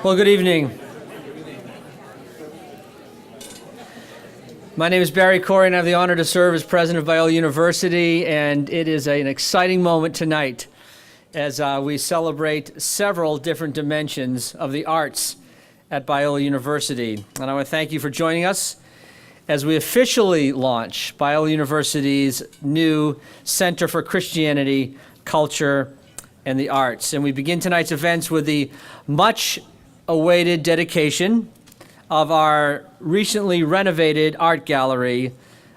Well, good evening. My name is Barry Corey, and I have the honor to serve as president of Biola University, and it is an exciting moment tonight as we celebrate several different dimensions of the arts at Biola University. And I want to thank you for joining us as we officially launch Biola University's new Center for Christianity, Culture, and the Arts. And we begin tonight's events with the much-awaited dedication of our recently renovated art gallery,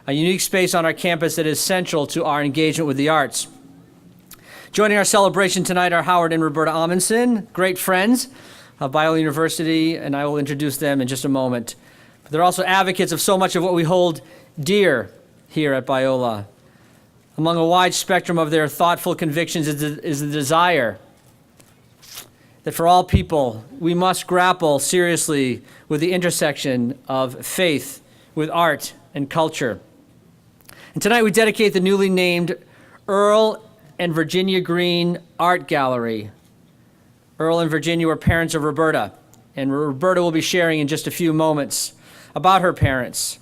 a unique space on our campus that is central to our engagement with the arts. Joining our celebration tonight are Howard and Roberta Ahmanson, great friends of Biola University, and I will introduce them in just a moment. But they're also advocates of so much of what we hold dear here at Biola. Among a wide spectrum of their thoughtful convictions is the desire that for all people, we must grapple seriously with the intersection of faith with art and culture. And tonight we dedicate the newly named Earl and Virginia Green Art Gallery. Earl and Virginia were parents of Roberta, and Roberta will be sharing in just a few moments about her parents.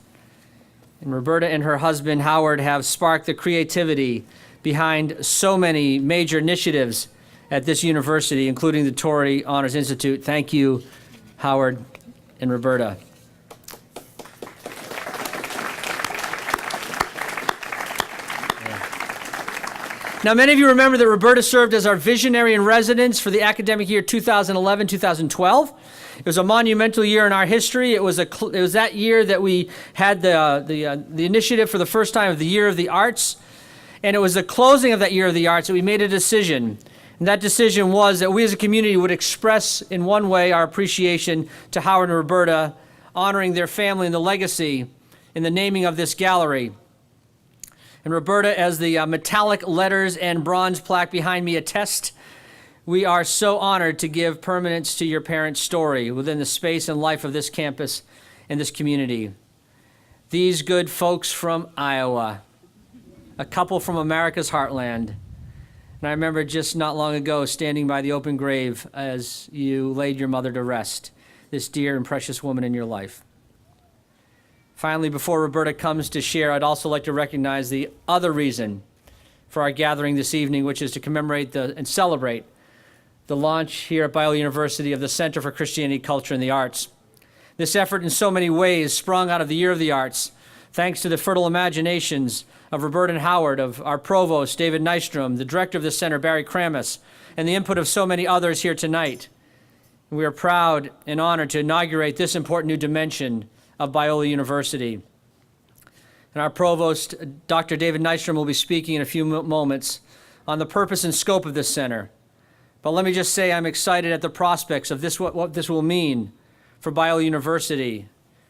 And Roberta and her husband, Howard, have sparked the creativity behind so many major initiatives at this university, including the Torrey Honors Institute. Thank you, Howard and Roberta. Now, many of you remember that Roberta served as our visionary in residence for the academic year 2011-2012. It was a monumental year in our history. It was that year that we had the initiative for the first time of the Year of the Arts. And it was the closing of that Year of the Arts that we made a decision. And that decision was that we as a community would express in one way our appreciation to Howard and Roberta, honoring their family and the legacy in the naming of this gallery. And Roberta, as the metallic letters and bronze plaque behind me attest, we are so honored to give permanence to your parents' story within the space and life of this campus and this community. These good folks from Iowa, a couple from America's heartland. And I remember just not long ago standing by the open grave as you laid your mother to rest, this dear and precious woman in your life. Finally, before Roberta comes to share, I'd also like to recognize the other reason for our gathering this evening, which is to commemorate and celebrate the launch here at Biola University of the Center for Christianity, Culture, and the Arts. This effort in so many ways sprung out of the Year of the Arts, thanks to the fertile imaginations of Roberta and Howard, of our Provost, David Nystrom, the director of the center, Barry Kramus, and the input of so many others here tonight. We are proud and honored to inaugurate this important new dimension of Biola University. And our Provost, Dr. David Nystrom, will be speaking in a few moments on the purpose and scope of this center. But let me just say I'm excited at the prospects of this, what this will mean for Biola University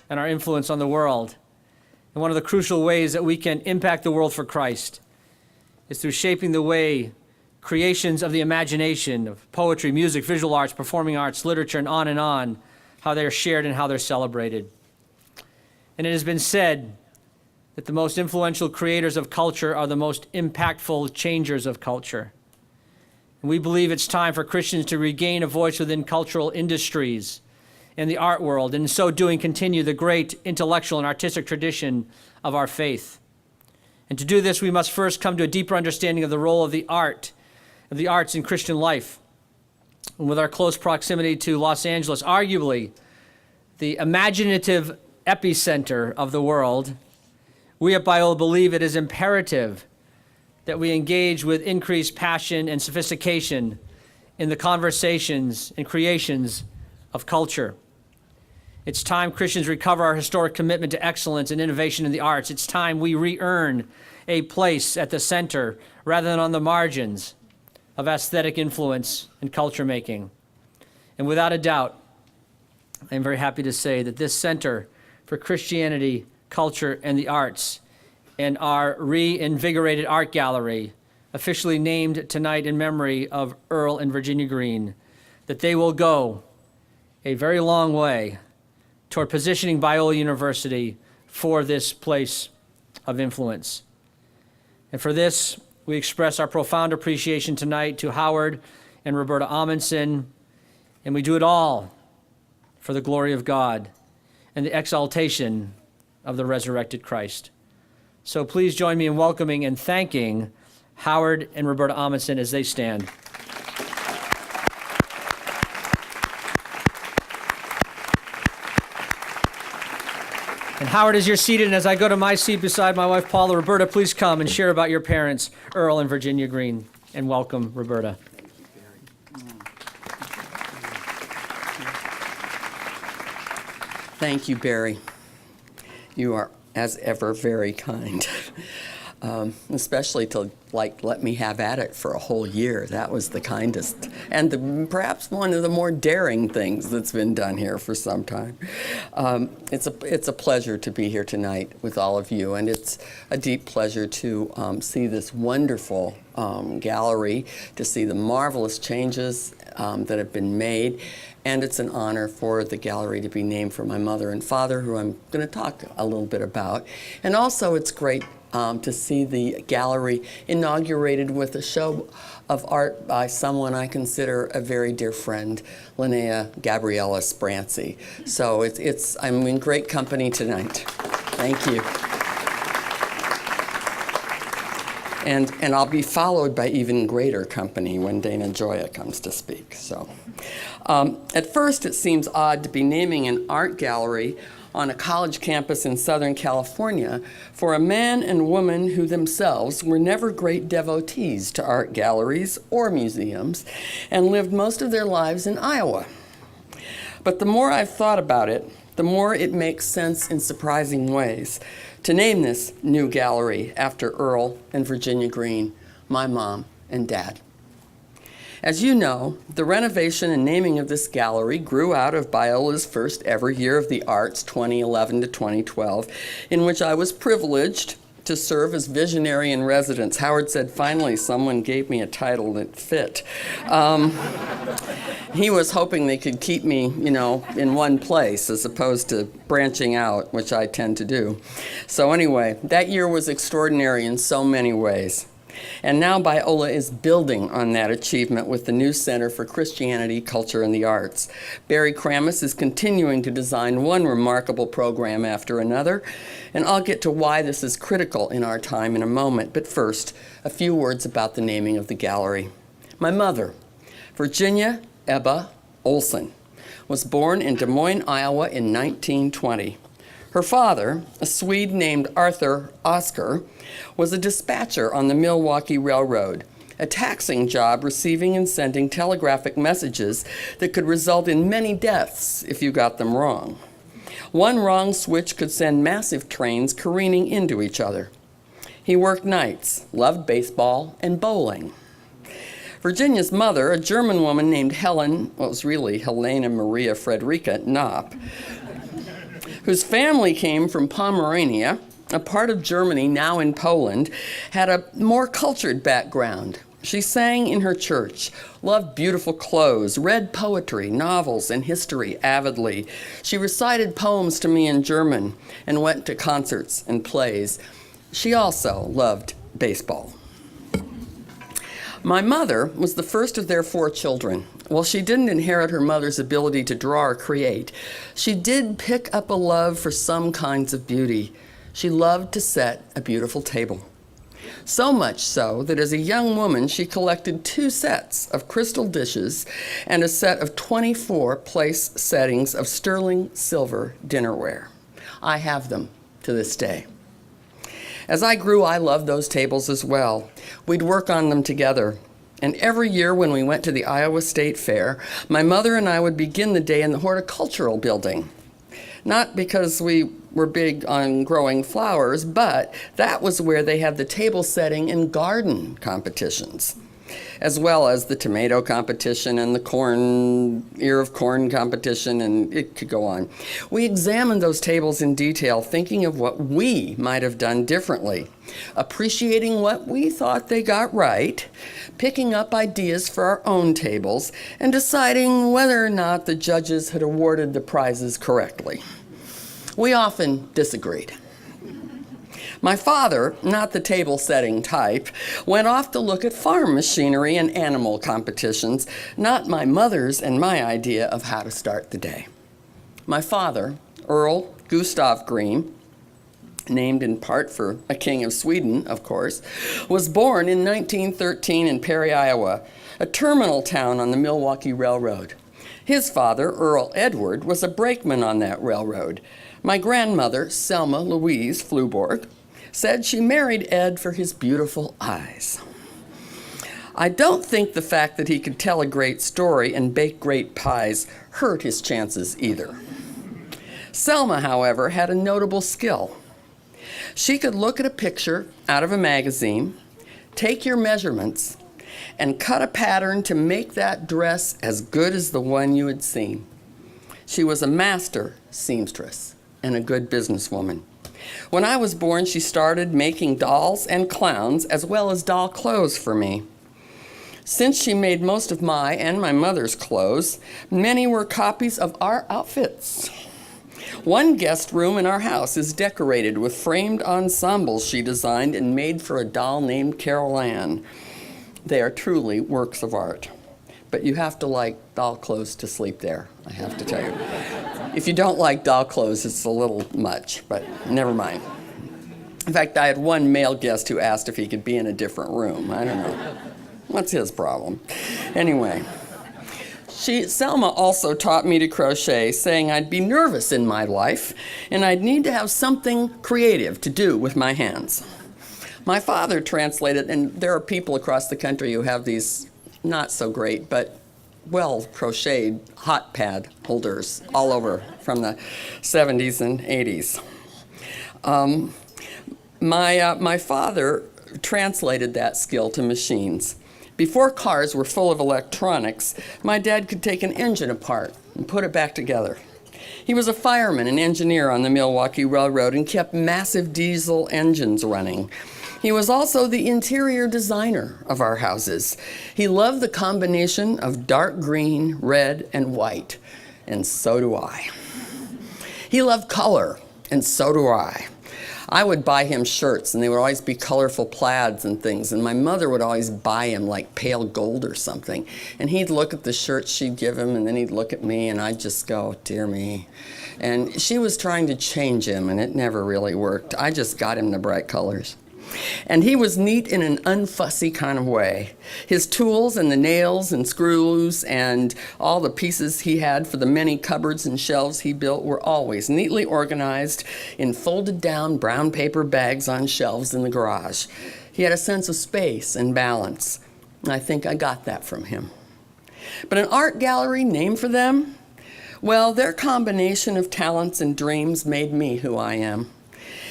and our influence on the world. And one of the crucial ways that we can impact the world for Christ is through shaping the way creations of the imagination, of poetry, music, visual arts, performing arts, literature, and on, how they're shared and how they're celebrated. And it has been said that the most influential creators of culture are the most impactful changers of culture. And we believe it's time for Christians to regain a voice within cultural industries and the art world, and in so doing continue the great intellectual and artistic tradition of our faith. And to do this, we must first come to a deeper understanding of the role of the arts in Christian life. And with our close proximity to Los Angeles, arguably the imaginative epicenter of the world, we at Biola believe it is imperative that we engage with increased passion and sophistication in the conversations and creations of culture. It's time Christians recover our historic commitment to excellence and innovation in the arts. It's time we re-earn a place at the center rather than on the margins of aesthetic influence and culture making. And without a doubt, I'm very happy to say that this Center for Christianity, Culture, and the Arts and our reinvigorated art gallery, officially named tonight in memory of Earl and Virginia Green, that they will go a very long way toward positioning Biola University for this place of influence. And for this, we express our profound appreciation tonight to Howard and Roberta Ahmanson, and we do it all for the glory of God and the exaltation of the resurrected Christ. So please join me in welcoming and thanking Howard and Roberta Ahmanson as they stand. And Howard, as you're seated, and as I go to my seat beside my wife, Paula, Roberta, please come and share about your parents, Earl and Virginia Green, and welcome, Roberta. Thank you, Barry. You are, as ever, very kind. Especially to let me have at it for a whole year. That was the kindest and perhaps one of the more daring things that's been done here for some time. It's a pleasure to be here tonight with all of you, and it's a deep pleasure to see this wonderful gallery, to see the marvelous changes that have been made. And it's an honor for the gallery to be named for my mother and father, who I'm going to talk a little bit about. And also it's great to see the gallery inaugurated with a show of art by someone I consider a very dear friend, Linnea Gabriella Spransy. So I'm in great company tonight. Thank you. And I'll be followed by even greater company when Dana Gioia comes to speak. So, at first, it seems odd to be naming an art gallery on a college campus in Southern California for a man and woman who themselves were never great devotees to art galleries or museums and lived most of their lives in Iowa. But the more I've thought about it, the more it makes sense in surprising ways to name this new gallery after Earl and Virginia Green, my mom and dad. As you know, the renovation and naming of this gallery grew out of Biola's first ever Year of the Arts, 2011 to 2012, in which I was privileged to serve as visionary in residence. Howard said, finally, someone gave me a title that fit. He was hoping they could keep me, in one place as opposed to branching out, which I tend to do. So anyway, that year was extraordinary in so many ways. And now Biola is building on that achievement with the new Center for Christianity, Culture, and the Arts. Barry Kramus is continuing to design one remarkable program after another, and I'll get to why this is critical in our time in a moment. But first, a few words about the naming of the gallery. My mother, Virginia Ebba Olson, was born in Des Moines, Iowa in 1920. Her father, a Swede named Arthur Oskar, was a dispatcher on the Milwaukee Railroad, a taxing job receiving and sending telegraphic messages that could result in many deaths if you got them wrong. One wrong switch could send massive trains careening into each other. He worked nights, loved baseball and bowling. Virginia's mother, a German woman named Helena Maria Frederica Knopp, whose family came from Pomerania, a part of Germany now in Poland, had a more cultured background. She sang in her church, loved beautiful clothes, read poetry, novels, and history avidly. She recited poems to me in German and went to concerts and plays. She also loved baseball. My mother was the first of their 4 children. While she didn't inherit her mother's ability to draw or create, she did pick up a love for some kinds of beauty. She loved to set a beautiful table. So much so that as a young woman, she collected 2 sets of crystal dishes and a set of 24 place settings of sterling silver dinnerware. I have them to this day. As I grew, I loved those tables as well. We'd work on them together. And every year when we went to the Iowa State Fair, my mother and I would begin the day in the horticultural building. Not because we were big on growing flowers, but that was where they had the table setting and garden competitions, as well as the tomato competition and the ear of corn competition, and it could go on. We examined those tables in detail, thinking of what we might have done differently, appreciating what we thought they got right, picking up ideas for our own tables, and deciding whether or not the judges had awarded the prizes correctly. We often disagreed. My father, not the table-setting type, went off to look at farm machinery and animal competitions, not my mother's and my idea of how to start the day. My father, Earl Gustav Green, named in part for a king of Sweden, of course, was born in 1913 in Perry, Iowa, a terminal town on the Milwaukee Railroad. His father, Earl Edward, was a brakeman on that railroad. My grandmother, Selma Louise Fluborg, said she married Ed for his beautiful eyes. I don't think the fact that he could tell a great story and bake great pies hurt his chances either. Selma, however, had a notable skill. She could look at a picture out of a magazine, take your measurements, and cut a pattern to make that dress as good as the one you had seen. She was a master seamstress and a good businesswoman. When I was born, she started making dolls and clowns as well as doll clothes for me. Since she made most of my and my mother's clothes, many were copies of our outfits. One guest room in our house is decorated with framed ensembles she designed and made for a doll named Carol Ann. They are truly works of art. But you have to like doll clothes to sleep there, I have to tell you. If you don't like doll clothes, it's a little much, but never mind. In fact, I had one male guest who asked if he could be in a different room. I don't know. What's his problem? Anyway. Selma also taught me to crochet, saying I'd be nervous in my life and I'd need to have something creative to do with my hands. My father translated, and there are people across the country who have these not so great, but well crocheted hot pad holders all over from the 70s and 80s. My father translated that skill to machines. Before cars were full of electronics, my dad could take an engine apart and put it back together. He was a fireman and engineer on the Milwaukee Railroad and kept massive diesel engines running. He was also the interior designer of our houses. He loved the combination of dark green, red, and white, and so do I. He loved color, and so do I. I would buy him shirts, and they would always be colorful plaids and things, and my mother would always buy him like pale gold or something. And he'd look at the shirts she'd give him, and then he'd look at me, and I'd just go, dear me. And she was trying to change him, and it never really worked. I just got him the bright colors. And he was neat in an unfussy kind of way. His tools and the nails and screws and all the pieces he had for the many cupboards and shelves he built were always neatly organized in folded down brown paper bags on shelves in the garage. He had a sense of space and balance. And I think I got that from him. But an art gallery named for them? Well, their combination of talents and dreams made me who I am.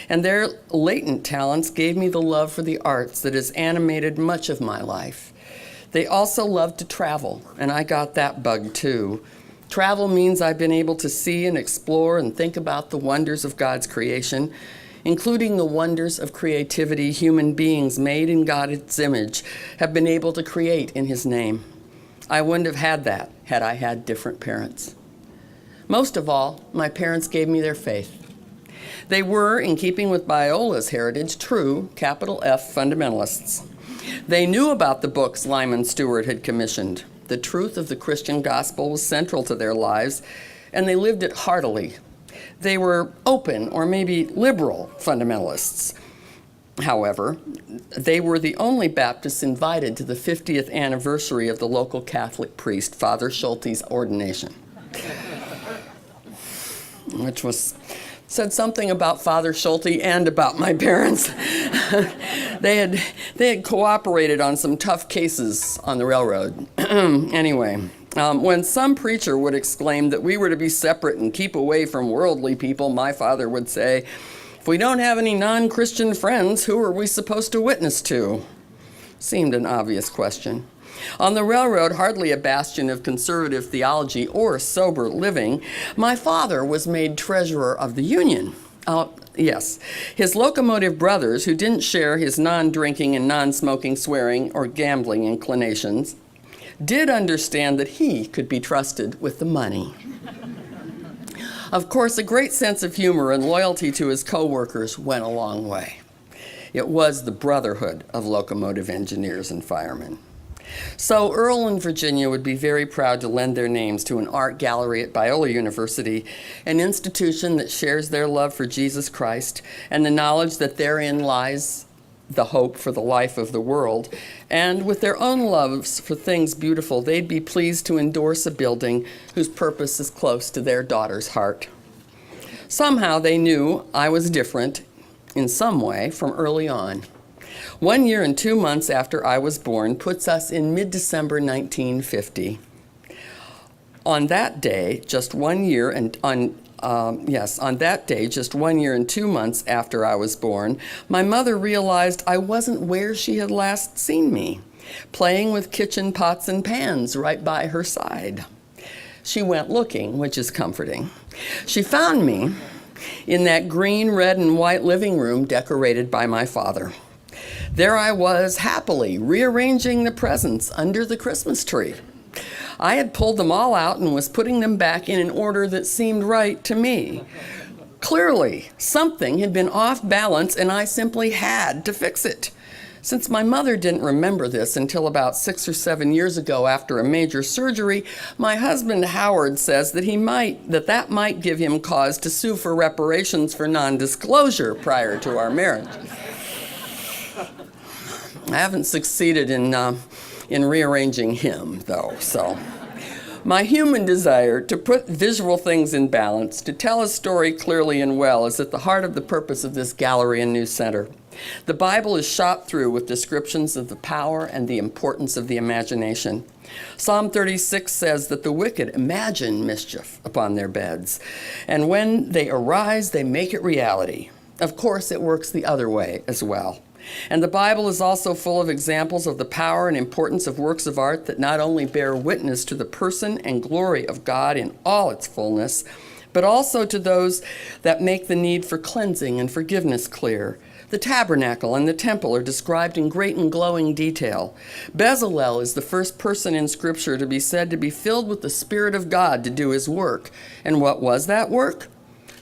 And their latent talents gave me the love for the arts that has animated much of my life. They also loved to travel, and I got that bug too. Travel means I've been able to see and explore and think about the wonders of God's creation, including the wonders of creativity human beings made in God's image have been able to create in His name. I wouldn't have had that had I had different parents. Most of all, my parents gave me their faith. They were, in keeping with Biola's heritage, true, capital F, fundamentalists. They knew about the books Lyman Stewart had commissioned. The truth of the Christian gospel was central to their lives, and they lived it heartily. They were open, or maybe liberal, fundamentalists. However, they were the only Baptists invited to the 50th anniversary of the local Catholic priest, Father Schulte's ordination, which said something about Father Schulte and about my parents. They had cooperated on some tough cases on the railroad. Anyway, when some preacher would exclaim that we were to be separate and keep away from worldly people, my father would say, if we don't have any non-Christian friends, who are we supposed to witness to? Seemed an obvious question. On the railroad, hardly a bastion of conservative theology or sober living, my father was made treasurer of the union. Yes, his locomotive brothers, who didn't share his non-drinking and non-smoking, swearing, or gambling inclinations, did understand that he could be trusted with the money. Of course, a great sense of humor and loyalty to his co-workers went a long way. It was the brotherhood of locomotive engineers and firemen. So Earl and Virginia would be very proud to lend their names to an art gallery at Biola University, an institution that shares their love for Jesus Christ and the knowledge that therein lies the hope for the life of the world. And with their own loves for things beautiful, they'd be pleased to endorse a building whose purpose is close to their daughter's heart. Somehow they knew I was different in some way from early on. 1 year and 2 months after I was born puts us in mid-December 1950. On that day, just 1 year and on that day, just 1 year and 2 months after I was born, my mother realized I wasn't where she had last seen me, playing with kitchen pots and pans right by her side. She went looking, which is comforting. She found me in that green, red, and white living room decorated by my father. There I was, happily rearranging the presents under the Christmas tree. I had pulled them all out and was putting them back in an order that seemed right to me. Clearly, something had been off balance and I simply had to fix it. Since my mother didn't remember this until about 6 or 7 years ago after a major surgery, my husband Howard says that might give him cause to sue for reparations for non-disclosure prior to our marriage. I haven't succeeded in rearranging him, though, so. My human desire to put visual things in balance, to tell a story clearly and well, is at the heart of the purpose of this gallery and new center. The Bible is shot through with descriptions of the power and the importance of the imagination. Psalm 36 says that the wicked imagine mischief upon their beds, and when they arise, they make it reality. Of course, it works the other way as well. And the Bible is also full of examples of the power and importance of works of art that not only bear witness to the person and glory of God in all its fullness, but also to those that make the need for cleansing and forgiveness clear. The tabernacle and the temple are described in great and glowing detail. Bezalel is the first person in Scripture to be said to be filled with the Spirit of God to do his work. And what was that work?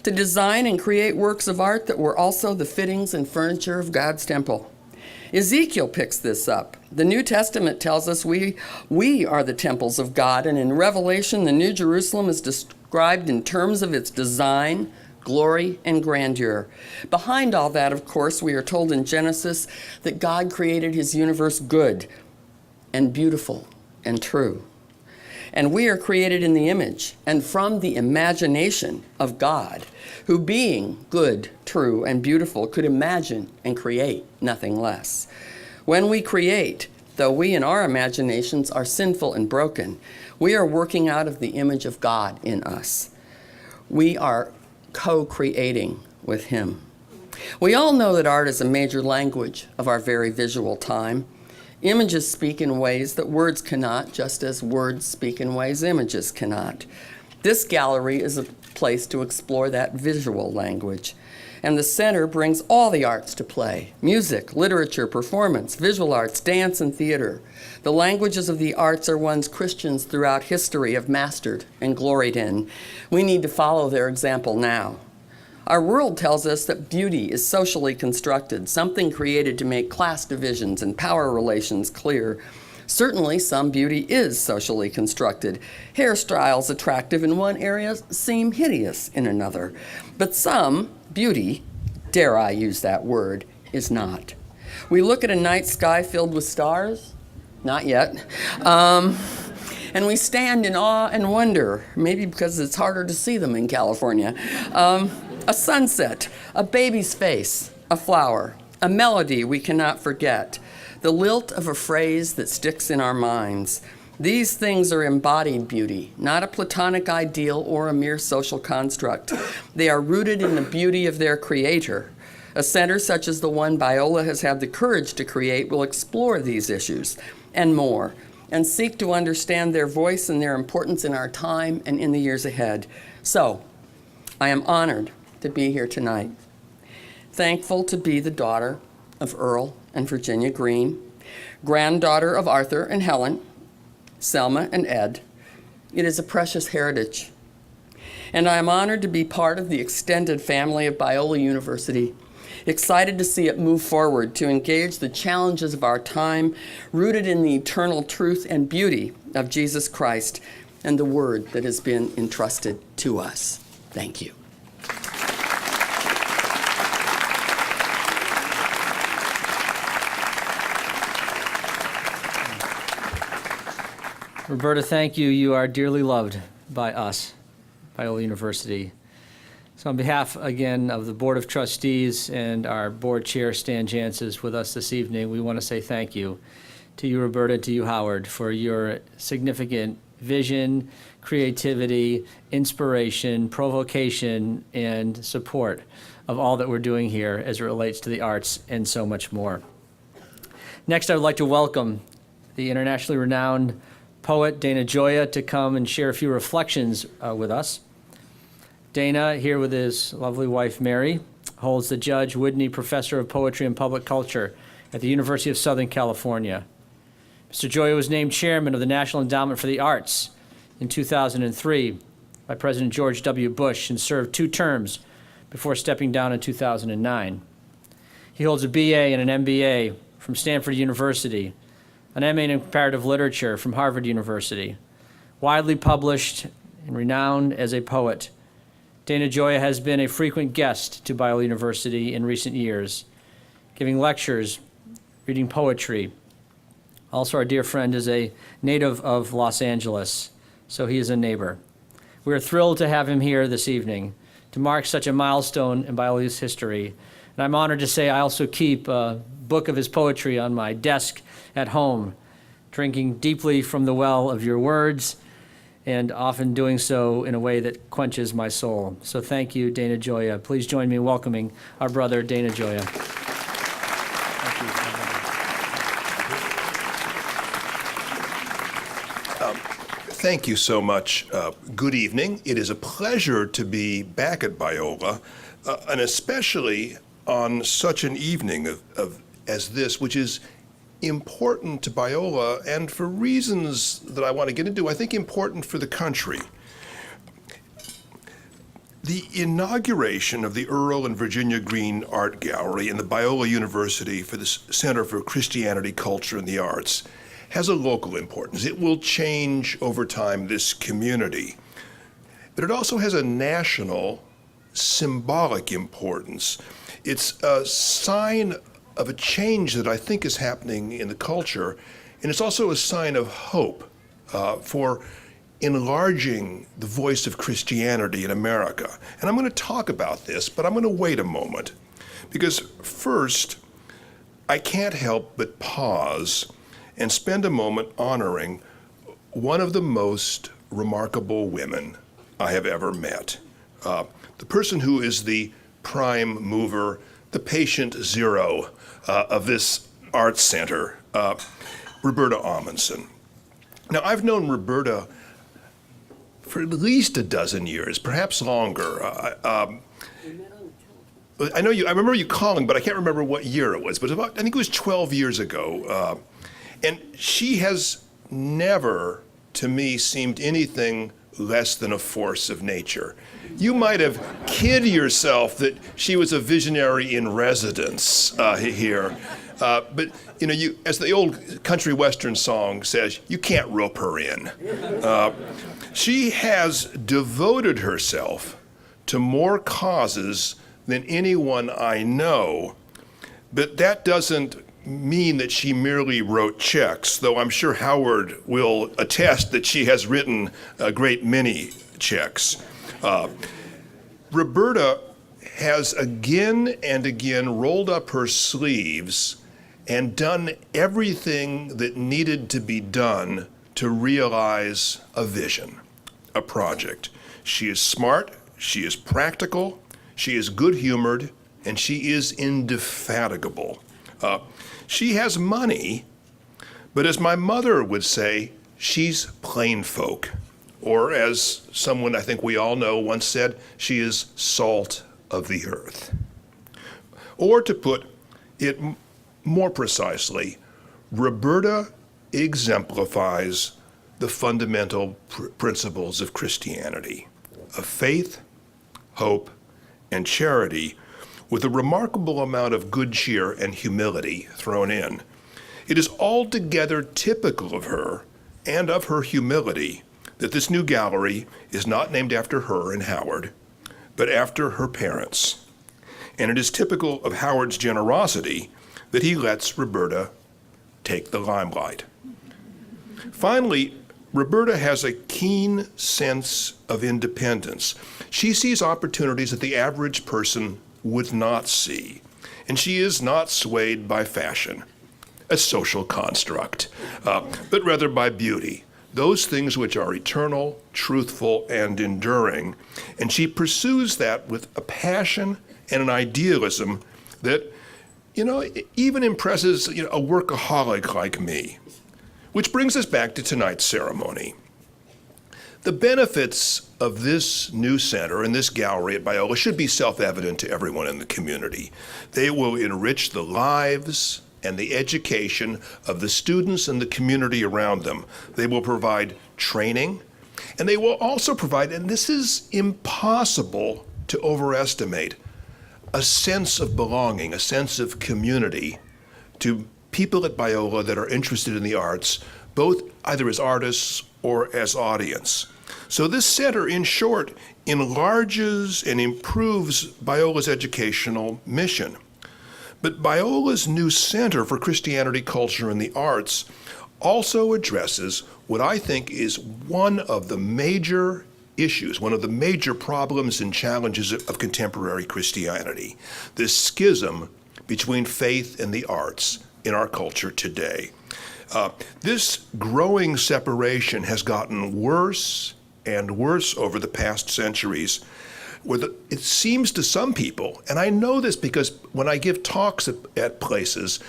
To design and create works of art that were also the fittings and furniture of God's temple. Ezekiel picks this up. The New Testament tells us we are the temples of God, and in Revelation, the New Jerusalem is described in terms of its design, glory, and grandeur. Behind all that, of course, we are told in Genesis that God created his universe good and beautiful and true. And we are created in the image and from the imagination of God, who being good, true, and beautiful could imagine and create nothing less. When we create, though we in our imaginations are sinful and broken, we are working out of the image of God in us. We are co-creating with him. We all know that art is a major language of our very visual time. Images speak in ways that words cannot, just as words speak in ways images cannot. This gallery is a place to explore that visual language. And the center brings all the arts to play: music, literature, performance, visual arts, dance, and theater. The languages of the arts are ones Christians throughout history have mastered and gloried in. We need to follow their example now. Our world tells us that beauty is socially constructed, something created to make class divisions and power relations clear. Certainly, some beauty is socially constructed. Hairstyles attractive in one area seem hideous in another. But some beauty, dare I use that word, is not. We look at a night sky filled with stars, not yet, and we stand in awe and wonder, maybe because it's harder to see them in California. A sunset, a baby's face, a flower, a melody we cannot forget, the lilt of a phrase that sticks in our minds. These things are embodied beauty, not a platonic ideal or a mere social construct. They are rooted in the beauty of their creator. A center such as the one Biola has had the courage to create will explore these issues and more, and seek to understand their voice and their importance in our time and in the years ahead. So, I am honored to be here tonight. Thankful to be the daughter of Earl and Virginia Green, granddaughter of Arthur and Helen, Selma and Ed. It is a precious heritage. And I am honored to be part of the extended family of Biola University. Excited to see it move forward to engage the challenges of our time, rooted in the eternal truth and beauty of Jesus Christ and the word that has been entrusted to us. Thank you. Roberta, thank you. You are dearly loved by us, Biola University. So on behalf, again, of the Board of Trustees and our board chair, Stan Jancis, with us this evening, we want to say thank you to you, Roberta, to you, Howard, for your significant vision, creativity, inspiration, provocation, and support of all that we're doing here as it relates to the arts and so much more. Next, I would like to welcome the internationally renowned poet Dana Gioia to come and share a few reflections with us. Dana, here with his lovely wife Mary, holds the Judge Whitney Professor of Poetry and Public Culture at the University of Southern California. Mr. Gioia was named chairman of the National Endowment for the Arts in 2003 by President George W. Bush and served 2 terms before stepping down in 2009. He holds a BA and an MBA from Stanford University, an MA in Comparative Literature from Harvard University. Widely published and renowned as a poet, Dana Gioia has been a frequent guest to Biola University in recent years, giving lectures, reading poetry. Also, our dear friend is a native of Los Angeles, so he is a neighbor. We are thrilled to have him here this evening to mark such a milestone in Biola's history. And I'm honored to say I also keep a book of his poetry on my desk at home, drinking deeply from the well of your words, and often doing so in a way that quenches my soul. So thank you, Dana Gioia. Please join me in welcoming our brother, Dana Gioia. Thank you so much. Good evening. It is a pleasure to be back at Biola, and especially on such an evening as this, which is important to Biola, and for reasons that I want to get into, I think important for the country. The inauguration of the Earl and Virginia Green Art Gallery in the Biola University for the Center for Christianity, Culture, and the Arts has a local importance. It will change over time this community. But it also has a national symbolic importance. It's a sign of a change that I think is happening in the culture, and it's also a sign of hope for enlarging the voice of Christianity in America. And I'm going to talk about this, but I'm going to wait a moment, because first, I can't help but pause and spend a moment honoring one of the most remarkable women I have ever met. The person who is the prime mover, the patient zero of this arts center, Roberta Ahmanson. Now, I've known Roberta for at least a dozen years, perhaps longer. I remember you calling, but I can't remember what year it was, but I think it was 12 years ago. And she has never, to me, seemed anything less than a force of nature. You might have kid yourself that she was a visionary in residence here. But as the old country western song says, you can't rope her in. She has devoted herself to more causes than anyone I know, but that doesn't mean that she merely wrote checks, though I'm sure Howard will attest that she has written a great many checks. Roberta has again and again rolled up her sleeves and done everything that needed to be done to realize a vision, a project. She is smart, she is practical, she is good-humored, and she is indefatigable. She has money, but as my mother would say, she's plain folk. Or as someone I think we all know once said, she is salt of the earth. Or to put it more precisely, Roberta exemplifies the fundamental principles of Christianity, of faith, hope, and charity, with a remarkable amount of good cheer and humility thrown in. It is altogether typical of her and of her humility that this new gallery is not named after her and Howard, but after her parents. And it is typical of Howard's generosity that he lets Roberta take the limelight. Finally, Roberta has a keen sense of independence. She sees opportunities that the average person would not see, and she is not swayed by fashion, a social construct, but rather by beauty, those things which are eternal, truthful, and enduring. And she pursues that with a passion and an idealism that, even impresses a workaholic like me. Which brings us back to tonight's ceremony. The benefits of this new center and this gallery at Biola should be self-evident to everyone in the community. They will enrich the lives and the education of the students and the community around them. They will provide training, and they will also provide, and this is impossible to overestimate, a sense of belonging, a sense of community to people at Biola that are interested in the arts, both either as artists or as audience. So this center, in short, enlarges and improves Biola's educational mission. But Biola's new Center for Christianity, Culture, and the Arts also addresses what I think is one of the major issues, one of the major problems and challenges of contemporary Christianity, this schism between faith and the arts in our culture today. This growing separation has gotten worse and worse over the past centuries. It seems to some people, and I know this because when I give talks at places,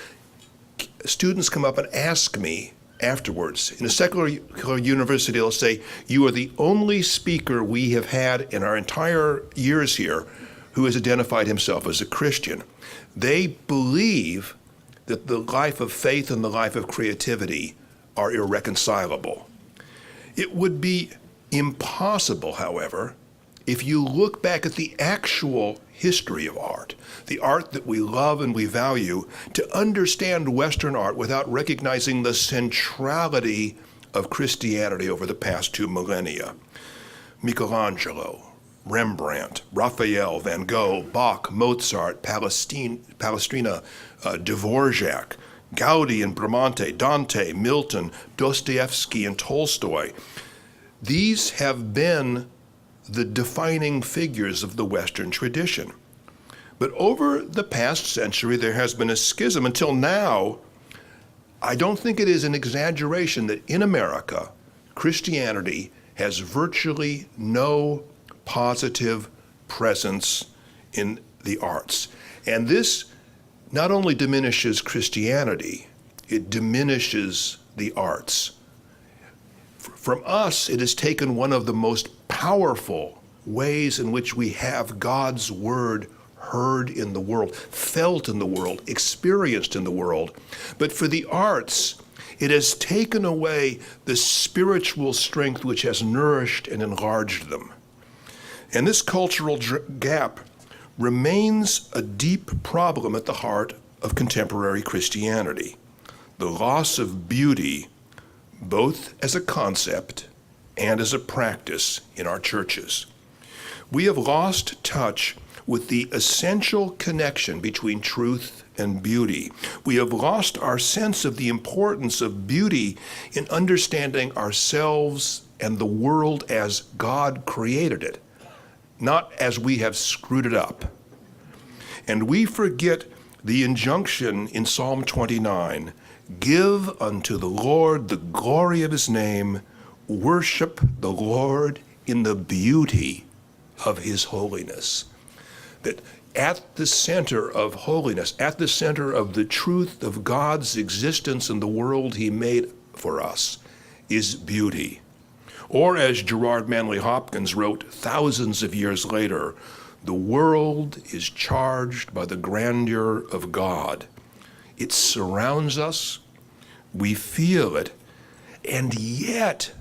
students come up and ask me afterwards. In a secular university, they'll say, "You are the only speaker we have had in our entire years here who has identified himself as a Christian." They believe that the life of faith and the life of creativity are irreconcilable. It would be impossible, however, if you look back at the actual history of art, the art that we love and we value, to understand Western art without recognizing the centrality of Christianity over the past 2 millennia. Michelangelo, Rembrandt, Raphael, Van Gogh, Bach, Mozart, Palestrina, Dvorak, Gaudi and Bramante, Dante, Milton, Dostoevsky, and Tolstoy. These have been the defining figures of the Western tradition. But over the past century, there has been a schism. Until now, I don't think it is an exaggeration that in America, Christianity has virtually no positive presence in the arts. And this not only diminishes Christianity, it diminishes the arts. From us, it has taken one of the most powerful ways in which we have God's word heard in the world, felt in the world, experienced in the world. But for the arts, it has taken away the spiritual strength which has nourished and enlarged them. And this cultural gap remains a deep problem at the heart of contemporary Christianity. The loss of beauty, both as a concept and as a practice in our churches. We have lost touch with the essential connection between truth and beauty. We have lost our sense of the importance of beauty in understanding ourselves and the world as God created it, not as we have screwed it up. And we forget the injunction in Psalm 29, "Give unto the Lord the glory of his name, worship the Lord in the beauty of his holiness." That at the center of holiness, at the center of the truth of God's existence in the world he made for us, is beauty. Or as Gerard Manley Hopkins wrote thousands of years later, "The world is charged by the grandeur of God. It surrounds us, we feel it, and yet,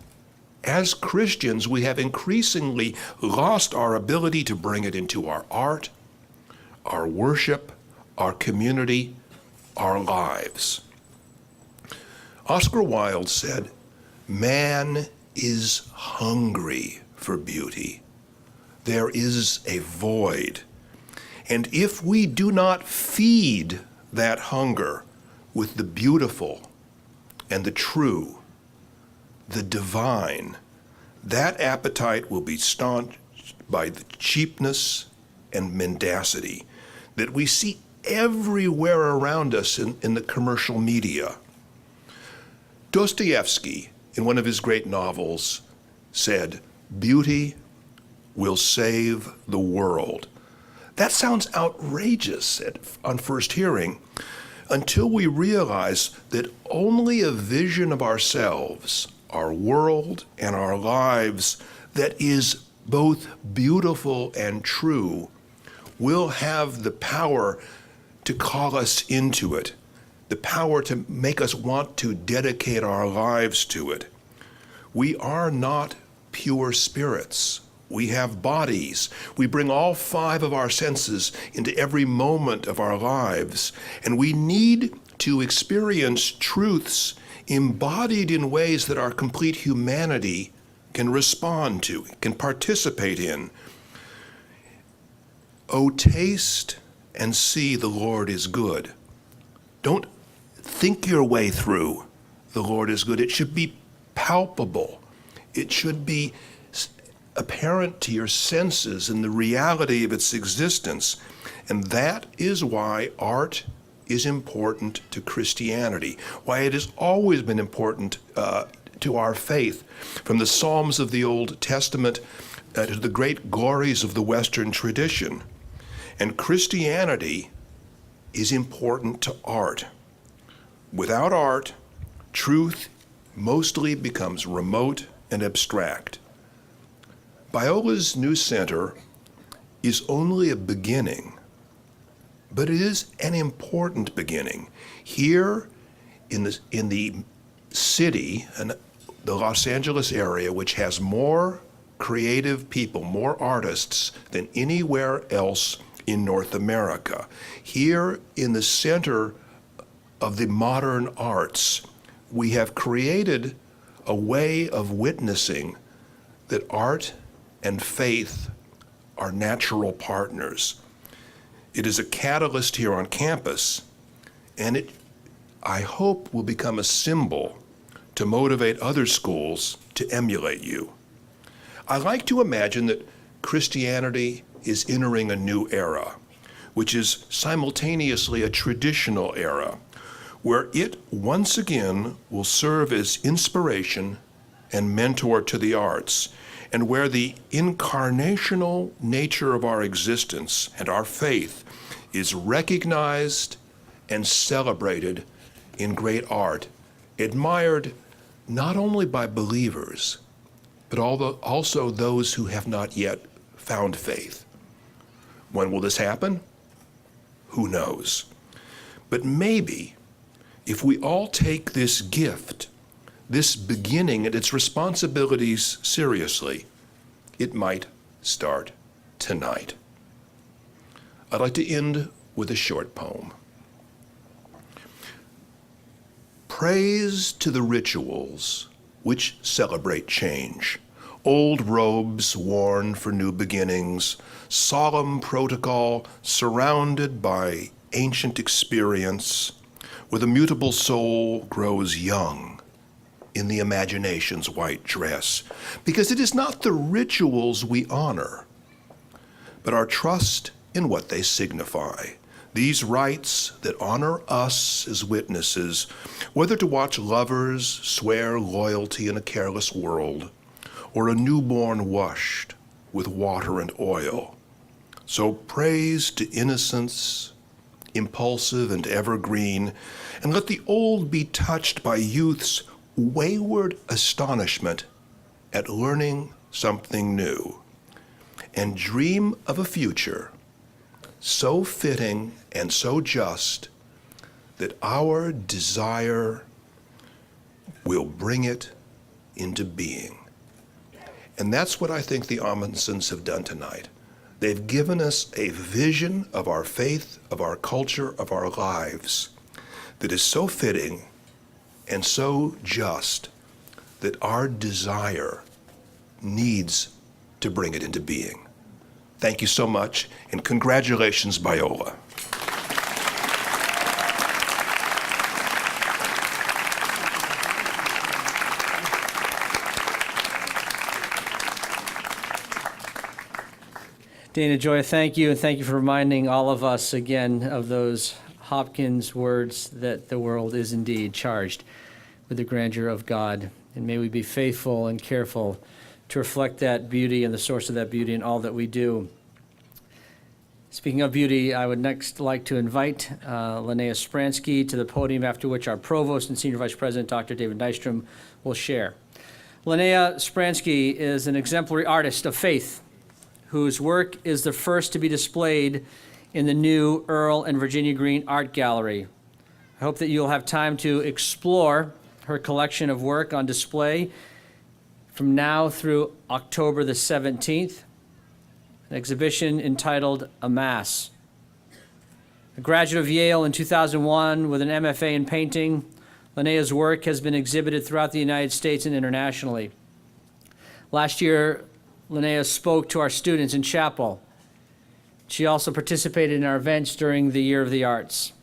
as Christians, we have increasingly lost our ability to bring it into our art, our worship, our community, our lives. Oscar Wilde said, "Man is hungry for beauty. There is a void. And if we do not feed that hunger with the beautiful and the true, the divine, that appetite will be staunched by the cheapness and mendacity that we see everywhere around us in the commercial media." Dostoevsky, in one of his great novels, said, "Beauty will save the world." That sounds outrageous on first hearing, until we realize that only a vision of ourselves, our world, and our lives that is both beautiful and true will have the power to call us into it, the power to make us want to dedicate our lives to it. We are not pure spirits. We have bodies. We bring all 5 of our senses into every moment of our lives, and we need to experience truths embodied in ways that our complete humanity can respond to, can participate in. "Oh, taste and see the Lord is good." Don't think your way through the Lord is good. It should be palpable. It should be apparent to your senses and the reality of its existence. And that is why art is important to Christianity, why it has always been important to our faith, from the Psalms of the Old Testament to the great glories of the Western tradition. And Christianity is important to art. Without art, truth mostly becomes remote and abstract. Biola's new center is only a beginning, but it is an important beginning. Here in the city, and the Los Angeles area, which has more creative people, more artists than anywhere else in North America, here in the center of the modern arts, we have created a way of witnessing that art and faith are natural partners. It is a catalyst here on campus, and it, I hope, will become a symbol to motivate other schools to emulate you. I like to imagine that Christianity is entering a new era, which is simultaneously a traditional era, where it once again will serve as inspiration and mentor to the arts, and where the incarnational nature of our existence and our faith is recognized and celebrated in great art, admired not only by believers, but also those who have not yet found faith. When will this happen? Who knows? But maybe if we all take this gift, this beginning and its responsibilities seriously, it might start tonight. I'd like to end with a short poem. Praise to the rituals which celebrate change, old robes worn for new beginnings, solemn protocol surrounded by ancient experience, where the mutable soul grows young in the imagination's white dress, because it is not the rituals we honor, but our trust in what they signify. These rites that honor us as witnesses, whether to watch lovers swear loyalty in a careless world, or a newborn washed with water and oil. So praise to innocence, impulsive and evergreen, and let the old be touched by youth's wayward astonishment at learning something new, and dream of a future so fitting and so just that our desire will bring it into being. And that's what I think the Ahmansons have done tonight. They've given us a vision of our faith, of our culture, of our lives that is so fitting and so just that our desire needs to bring it into being. Thank you so much, and congratulations, Biola. Dana, Gioia, thank you, and thank you for reminding all of us again of those Hopkins words that the world is indeed charged with the grandeur of God. And may we be faithful and careful to reflect that beauty and the source of that beauty in all that we do. Speaking of beauty, I would next like to invite Linnea Spransy to the podium, after which our Provost and Senior Vice President, Dr. David Nystrom, will share. Linnea Spransy is an exemplary artist of faith whose work is the first to be displayed in the new Earl and Virginia Green Art Gallery. I hope that you'll have time to explore her collection of work on display from now through October the 17th, an exhibition entitled A Mass. A graduate of Yale in 2001 with an MFA in painting, Linnea's work has been exhibited throughout the United States and internationally. Last year, Linnea spoke to our students in chapel. She also participated in our events during the Year of the Arts.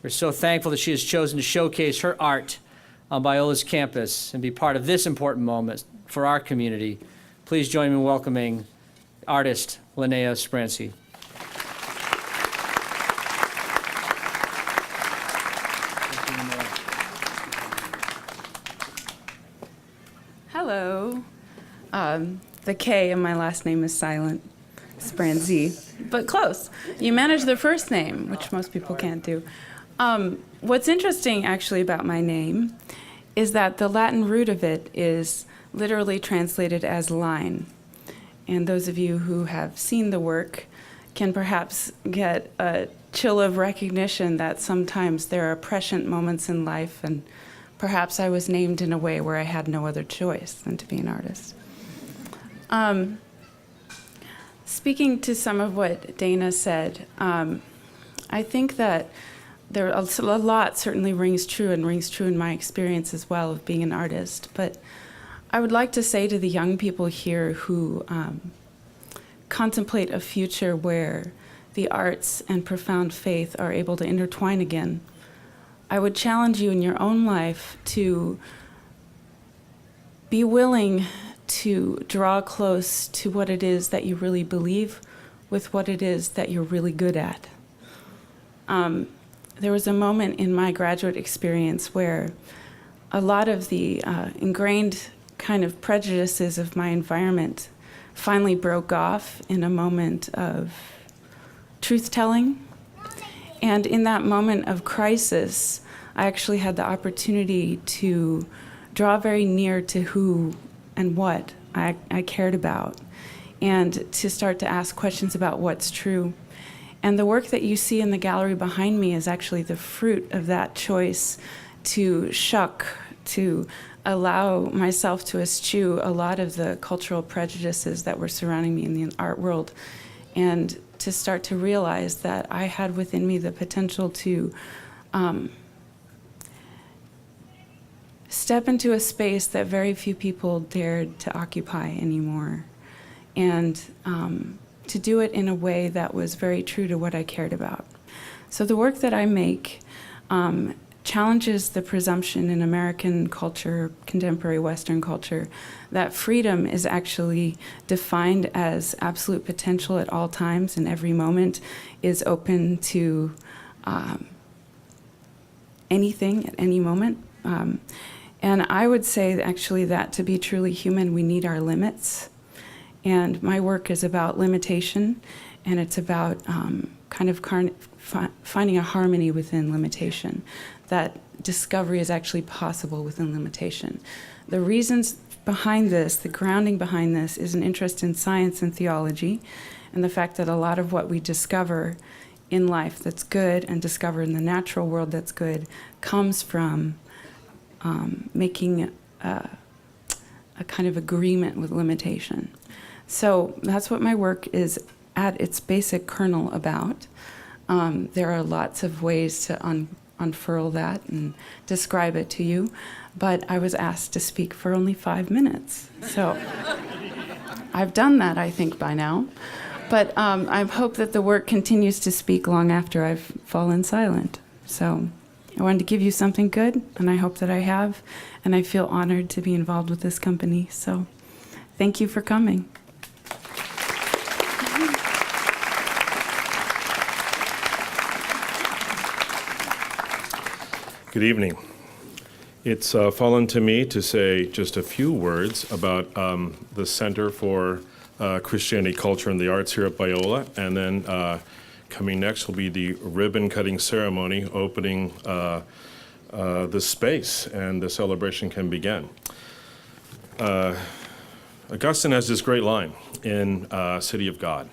We're so thankful that she has chosen to showcase her art on Biola's campus and be part of this important moment for our community. Please join me in welcoming artist Linnea Spransy. Hello. The K in my last name is silent, Spransy, but close. You manage the first name, which most people can't do. What's interesting, actually, about my name is that the Latin root of it is literally translated as line. And those of you who have seen the work can perhaps get a chill of recognition that sometimes there are prescient moments in life, and perhaps I was named in a way where I had no other choice than to be an artist. Speaking to some of what Dana said, I think that there a lot certainly rings true, and rings true in my experience as well of being an artist. But I would like to say to the young people here who contemplate a future where the arts and profound faith are able to intertwine again, I would challenge you in your own life to be willing to draw close to what it is that you really believe with what it is that you're really good at. There was a moment in my graduate experience where a lot of the ingrained kind of prejudices of my environment finally broke off in a moment of truth-telling. And in that moment of crisis, I actually had the opportunity to draw very near to who and what I cared about, and to start to ask questions about what's true. And the work that you see in the gallery behind me is actually the fruit of that choice to shuck, to allow myself to eschew a lot of the cultural prejudices that were surrounding me in the art world, and to start to realize that I had within me the potential to step into a space that very few people dared to occupy anymore, and to do it in a way that was very true to what I cared about. So the work that I make challenges the presumption in American culture, contemporary Western culture, that freedom is actually defined as absolute potential at all times, and every moment is open to anything at any moment. And I would say actually that to be truly human, we need our limits. And my work is about limitation, and it's about finding a harmony within limitation, that discovery is actually possible within limitation. The reasons behind this, the grounding behind this, is an interest in science and theology, and the fact that a lot of what we discover in life that's good and discover in the natural world that's good comes from making a kind of agreement with limitation. So that's what my work is at its basic kernel about. There are lots of ways to unfurl that and describe it to you, but I was asked to speak for only 5 minutes. So I've done that, I think, by now. But I hope that the work continues to speak long after I've fallen silent. So I wanted to give you something good, and I hope that I have, and I feel honored to be involved with this company. So thank you for coming. Good evening. It's fallen to me to say just a few words about the Center for Christianity, Culture, and the Arts here at Biola, and then coming next will be the ribbon-cutting ceremony opening the space, and the celebration can begin. Augustine has this great line in City of God.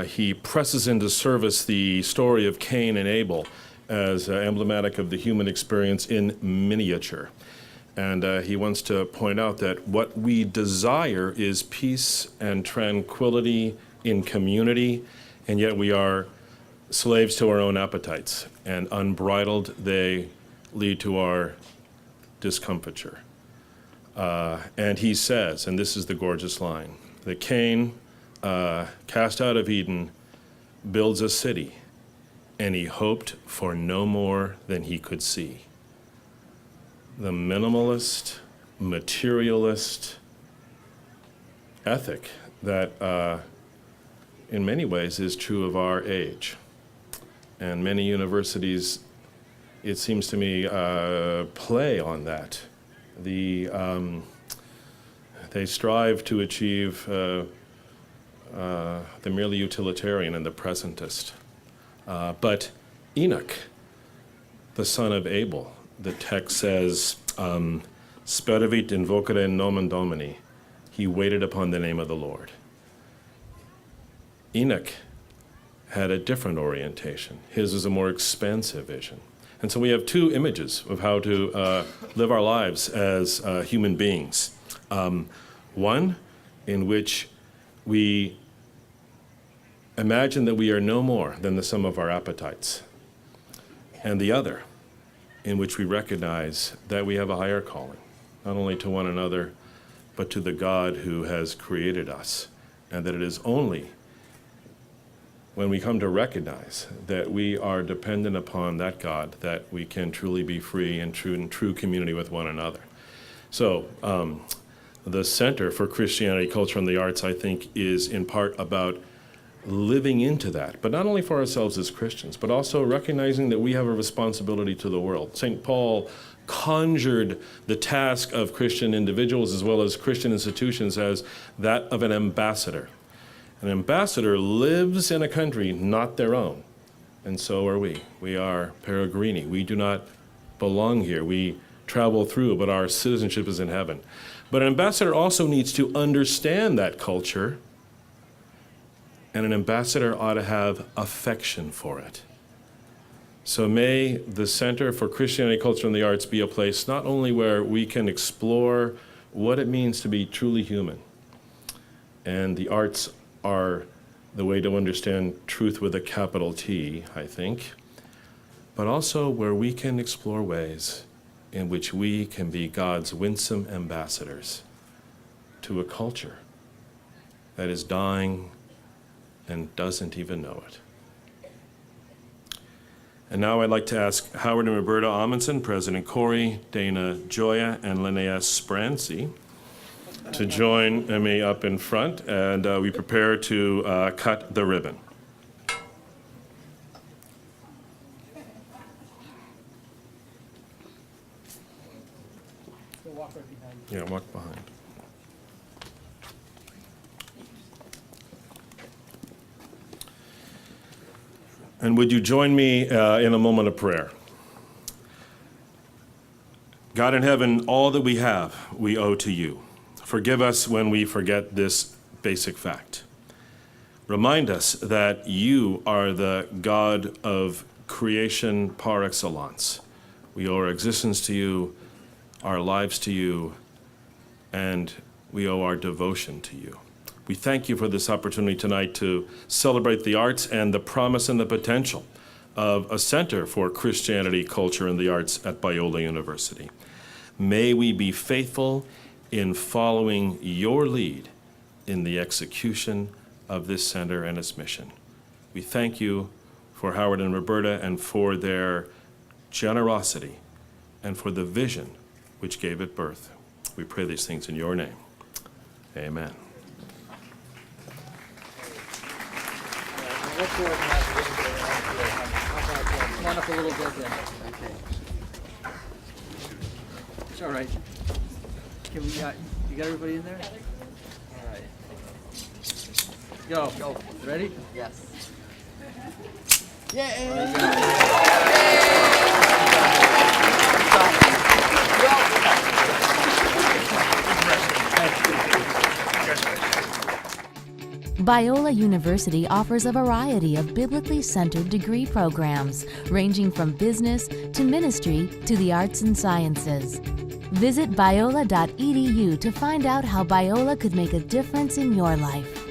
He presses into service the story of Cain and Abel as emblematic of the human experience in miniature. And he wants to point out that what we desire is peace and tranquility in community, and yet we are slaves to our own appetites, and unbridled they lead to our discomfiture. And he says, and this is the gorgeous line, that Cain, cast out of Eden, builds a city, and he hoped for no more than he could see. The minimalist, materialist ethic that in many ways is true of our age. And many universities, it seems to me, play on that. They strive to achieve the merely utilitarian and the presentist. But Enoch, the son of Abel, the text says, Speravit invocare nomen Domini. He waited upon the name of the Lord. Enoch had a different orientation. His was a more expansive vision. And so we have two images of how to live our lives as human beings. One in which we imagine that we are no more than the sum of our appetites. And the other in which we recognize that we have a higher calling, not only to one another, but to the God who has created us. And that it is only when we come to recognize that we are dependent upon that God that we can truly be free and true community with one another. So the Center for Christianity, Culture, and the Arts, I think, is in part about living into that, but not only for ourselves as Christians, but also recognizing that we have a responsibility to the world. St. Paul conjured the task of Christian individuals as well as Christian institutions as that of an ambassador. An ambassador lives in a country not their own, and so are we. We are peregrini. We do not belong here. We travel through, but our citizenship is in heaven. But an ambassador also needs to understand that culture, and an ambassador ought to have affection for it. So may the Center for Christianity, Culture, and the Arts be a place not only where we can explore what it means to be truly human, and the arts are the way to understand truth with a capital T, I think, but also where we can explore ways in which we can be God's winsome ambassadors to a culture that is dying and doesn't even know it. And now I'd like to ask Howard and Roberta Ahmanson, President Corey, Dana Gioia, and Linnea Spransy to join me up in front, and we prepare to cut the ribbon. Yeah, walk behind. And would you join me in a moment of prayer? God in heaven, all that we have, we owe to you. Forgive us when we forget this basic fact. Remind us that you are the God of creation par excellence. We owe our existence to you, our lives to you, and we owe our devotion to you. We thank you for this opportunity tonight to celebrate the arts and the promise and the potential of a center for Christianity, culture, and the arts at Biola University. May we be faithful in following your lead in the execution of this center and its mission. We thank you for Howard and Roberta and for their generosity and for the vision which gave it birth. We pray these things in your name. Amen. Come on up a little bit then. It's all right. Can we, you got everybody in there? All right. Go. Go. Ready? Yes. Biola University offers a variety of biblically centered degree programs, ranging from business to ministry to the arts and sciences. Visit biola.edu to find out how Biola could make a difference in your life.